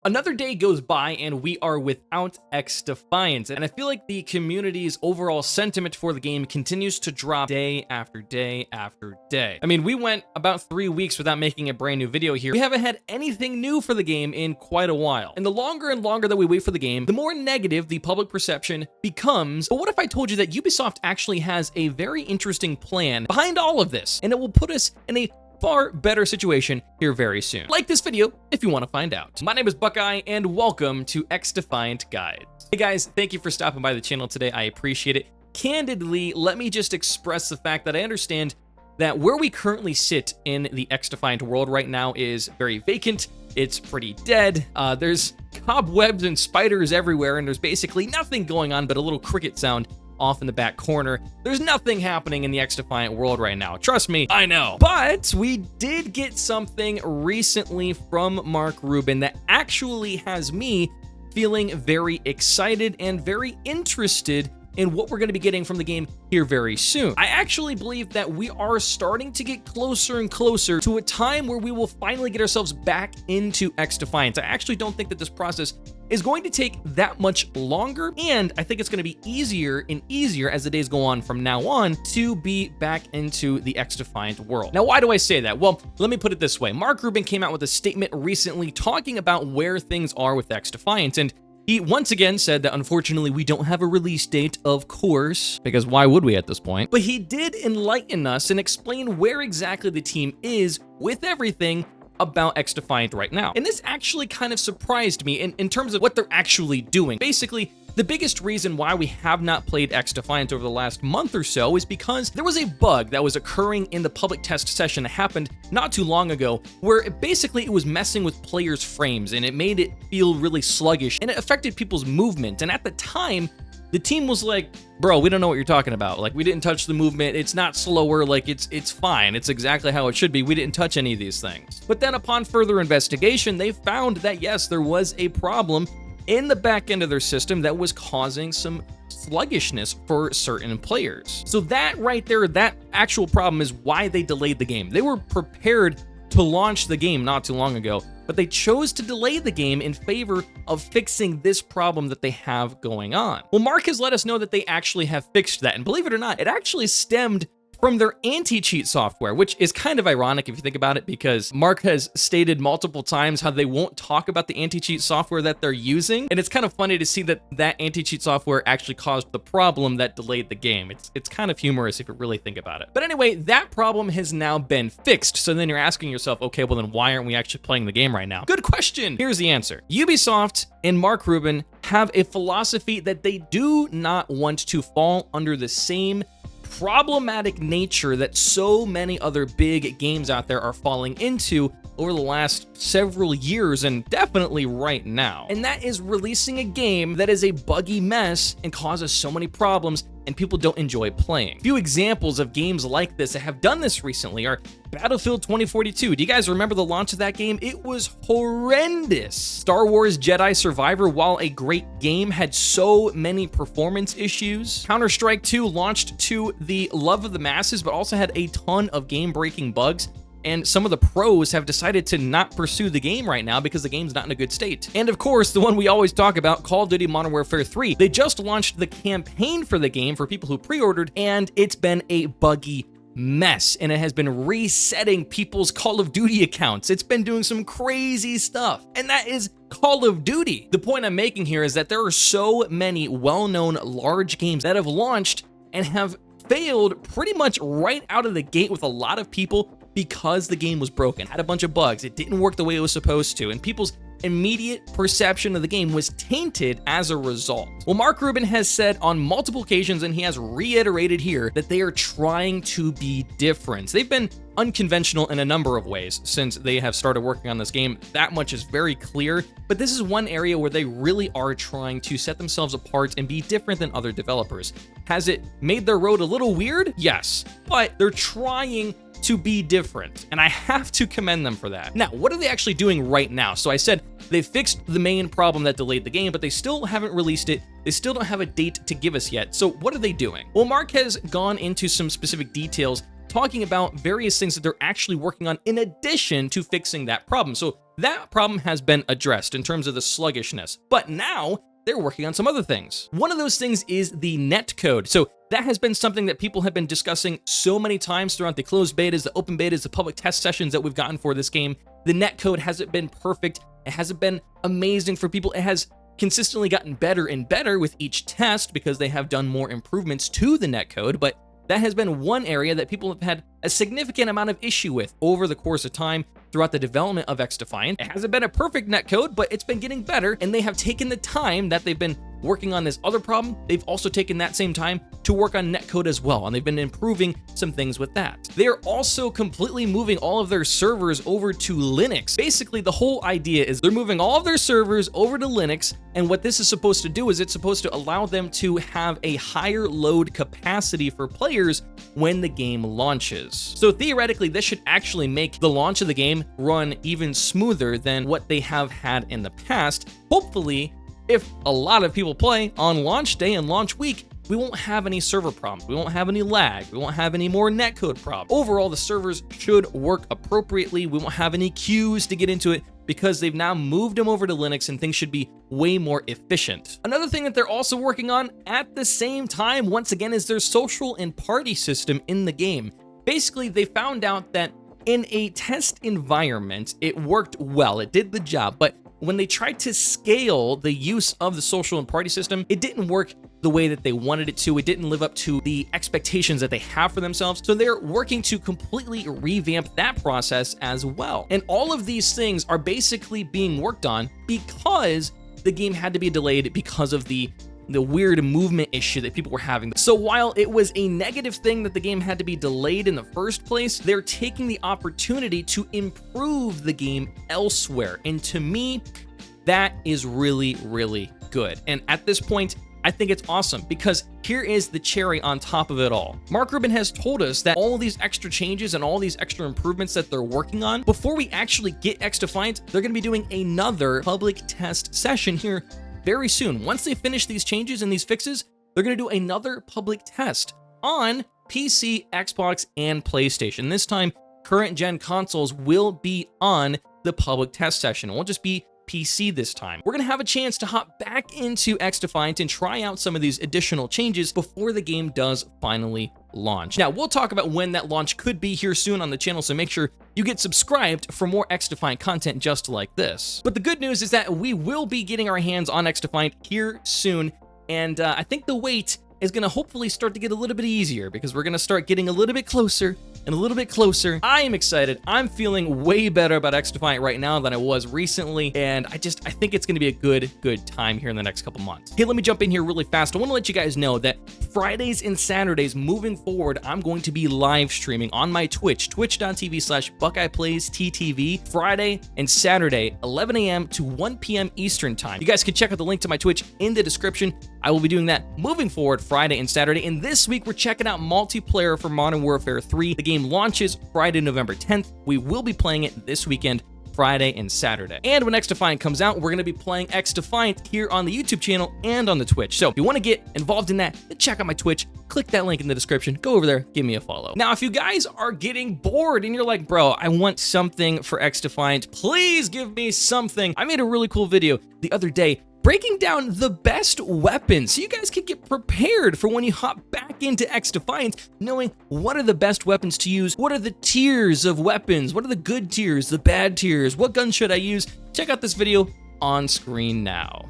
Another day goes by and we are without XDefiant, and I feel like the community's overall sentiment for the game continues to drop day after day after day. I mean, we went about 3 weeks without making a brand new video here. We haven't had anything new for the game in quite a while. And the longer and longer that we wait for the game, the more negative the public perception becomes. But what if I told you that Ubisoft actually has a very interesting plan behind all of this, and it will put us in a far better situation here very soon. Like this video if you want to find out. My name is Buckeye and welcome to XDefiant Guides. Hey guys, thank you for stopping by the channel today. I appreciate it. Candidly, let me just express the fact that I understand that where we currently sit in the XDefiant world right now is very vacant. It's pretty dead. There's cobwebs and spiders everywhere, and there's basically nothing going on but a little cricket sound off in the back corner. There's nothing happening in the XDefiant world right now. Trust me, I know. But we did get something recently from Mark Rubin that actually has me feeling very excited and very interested in what we're going to be getting from the game here very soon. I actually believe that we are starting to get closer and closer to a time where we will finally get ourselves back into XDefiant. I actually don't think that this process is going to take that much longer, and I think it's going to be easier and easier as the days go on from now on to be back into the XDefiant world. Now, why do I say that? Well, let me put it this way. Mark Rubin came out with a statement recently talking about where things are with XDefiant, and he once again said that unfortunately we don't have a release date, of course, because why would we at this point? But he did enlighten us and explain where exactly the team is with everything about XDefiant right now. And this actually kind of surprised me in terms of what they're actually doing. Basically, the biggest reason why we have not played XDefiant over the last month or so is because there was a bug that was occurring in the public test session that happened not too long ago, where it was messing with players' frames and it made it feel really sluggish and it affected people's movement. And at the time, the team was like, bro, we don't know what you're talking about. Like, we didn't touch the movement. It's not slower. Like, it's fine. It's exactly how it should be. We didn't touch any of these things. But then upon further investigation, they found that yes, there was a problem in the back end of their system that was causing some sluggishness for certain players. So that right there, that actual problem is why they delayed the game. They were prepared to launch the game not too long ago, but they chose to delay the game in favor of fixing this problem that they have going on. Well, Mark has let us know that they actually have fixed that, and believe it or not, it actually stemmed from their anti-cheat software, which is kind of ironic if you think about it, because Mark has stated multiple times how they won't talk about the anti-cheat software that they're using, and it's kind of funny to see that that anti-cheat software actually caused the problem that delayed the game. It's kind of humorous if you really think about it. But anyway, that problem has now been fixed, so then you're asking yourself, okay, well then why aren't we actually playing the game right now? Good question! Here's the answer. Ubisoft and Mark Rubin have a philosophy that they do not want to fall under the same problematic nature that so many other big games out there are falling into over the last several years, and definitely right now. And that is releasing a game that is a buggy mess and causes so many problems and people don't enjoy playing. A few examples of games like this that have done this recently are Battlefield 2042. Do you guys remember the launch of that game? It was horrendous. Star Wars Jedi Survivor, while a great game, had so many performance issues. Counter-Strike 2 launched to the love of the masses, but also had a ton of game-breaking bugs. And some of the pros have decided to not pursue the game right now because the game's not in a good state. And of course, the one we always talk about, Call of Duty Modern Warfare 3. They just launched the campaign for the game for people who pre-ordered, and it's been a buggy mess, and it has been resetting people's Call of Duty accounts. It's been doing some crazy stuff, and that is Call of Duty. The point I'm making here is that there are so many well-known large games that have launched and have failed pretty much right out of the gate with a lot of people because the game was broken, had a bunch of bugs, it didn't work the way it was supposed to, and people's immediate perception of the game was tainted as a result. Well, Mark Rubin has said on multiple occasions, and he has reiterated here, that they are trying to be different. They've been unconventional in a number of ways since they have started working on this game. That much is very clear, but this is one area where they really are trying to set themselves apart and be different than other developers. Has it made their road a little weird? Yes, but they're trying to be different, and I have to commend them for that. Now, what are they actually doing right now? So I said they fixed the main problem that delayed the game, but they still haven't released it. They still don't have a date to give us yet. So what are they doing? Well, Mark has gone into some specific details talking about various things that they're actually working on in addition to fixing that problem. So that problem has been addressed in terms of the sluggishness, but now they're working on some other things. One of those things is the netcode. So that has been something that people have been discussing so many times throughout the closed betas, the open betas, the public test sessions that we've gotten for this game. The netcode hasn't been perfect. It hasn't been amazing for people. It has consistently gotten better and better with each test because they have done more improvements to the netcode, but that has been one area that people have had a significant amount of issue with over the course of time throughout the development of XDefiant. It hasn't been a perfect netcode, but it's been getting better, and they have taken the time that they've been working on this other problem. They've also taken that same time to work on netcode as well, and they've been improving some things with that. They're also completely moving all of their servers over to Linux. Basically, the whole idea is they're moving all of their servers over to Linux, and what this is supposed to do is it's supposed to allow them to have a higher load capacity for players when the game launches. So theoretically, this should actually make the launch of the game run even smoother than what they have had in the past. Hopefully, if a lot of people play on launch day and launch week, we won't have any server problems. We won't have any lag. We won't have any more netcode problems. Overall, the servers should work appropriately. We won't have any queues to get into it because they've now moved them over to Linux and things should be way more efficient. Another thing that they're also working on at the same time, once again, is their social and party system in the game. Basically, they found out that in a test environment, it worked well. It did the job, but when they tried to scale the use of the social and party system, it didn't work the way that they wanted it to. It didn't live up to the expectations that they have for themselves. So they're working to completely revamp that process as well. And all of these things are basically being worked on because the game had to be delayed because of the weird movement issue that people were having. So while it was a negative thing that the game had to be delayed in the first place, they're taking the opportunity to improve the game elsewhere. And to me, that is really, really good. And at this point, I think it's awesome because here is the cherry on top of it all. Mark Rubin has told us that all these extra changes and all these extra improvements that they're working on, before we actually get XDefiant, they're going to be doing another public test session here very soon. Once they finish these changes and these fixes, they're going to do another public test on PC, Xbox, and PlayStation. This time, current gen consoles will be on the public test session. It won't just be PC this time. We're going to have a chance to hop back into XDefiant and try out some of these additional changes before the game does finally launch. Now, we'll talk about when that launch could be here soon on the channel, so make sure you get subscribed for more XDefiant content just like this. But the good news is that we will be getting our hands on XDefiant here soon, and I think the wait is going to hopefully start to get a little bit easier because we're going to start getting a little bit closer and a little bit closer. I am excited. I'm feeling way better about XDefiant right now than I was recently, and I think it's going to be a good time here in the next couple months. Hey, let me jump in here really fast. I want to let you guys know that Fridays and Saturdays moving forward, I'm going to be live streaming on my Twitch, twitch.tv/BuckeyePlaysTTV, Friday and Saturday, 11 a.m. to 1 p.m. Eastern time. You guys can check out the link to my Twitch in the description. I will be doing that moving forward Friday and Saturday, and this week we're checking out multiplayer for Modern Warfare 3. The game launches Friday, November 10th. We will be playing it this weekend, Friday and Saturday. And when XDefiant comes out, we're going to be playing XDefiant here on the YouTube channel and on the Twitch. So if you want to get involved in that, then check out my Twitch. Click that link in the description. Go over there, give me a follow. Now, if you guys are getting bored and you're like, bro, I want something for XDefiant, please give me something. I made a really cool video the other day breaking down the best weapons so you guys can get prepared for when you hop back into XDefiant, knowing what are the best weapons to use, what are the tiers of weapons, what are the good tiers, the bad tiers, what gun should I use. Check out this video on screen now.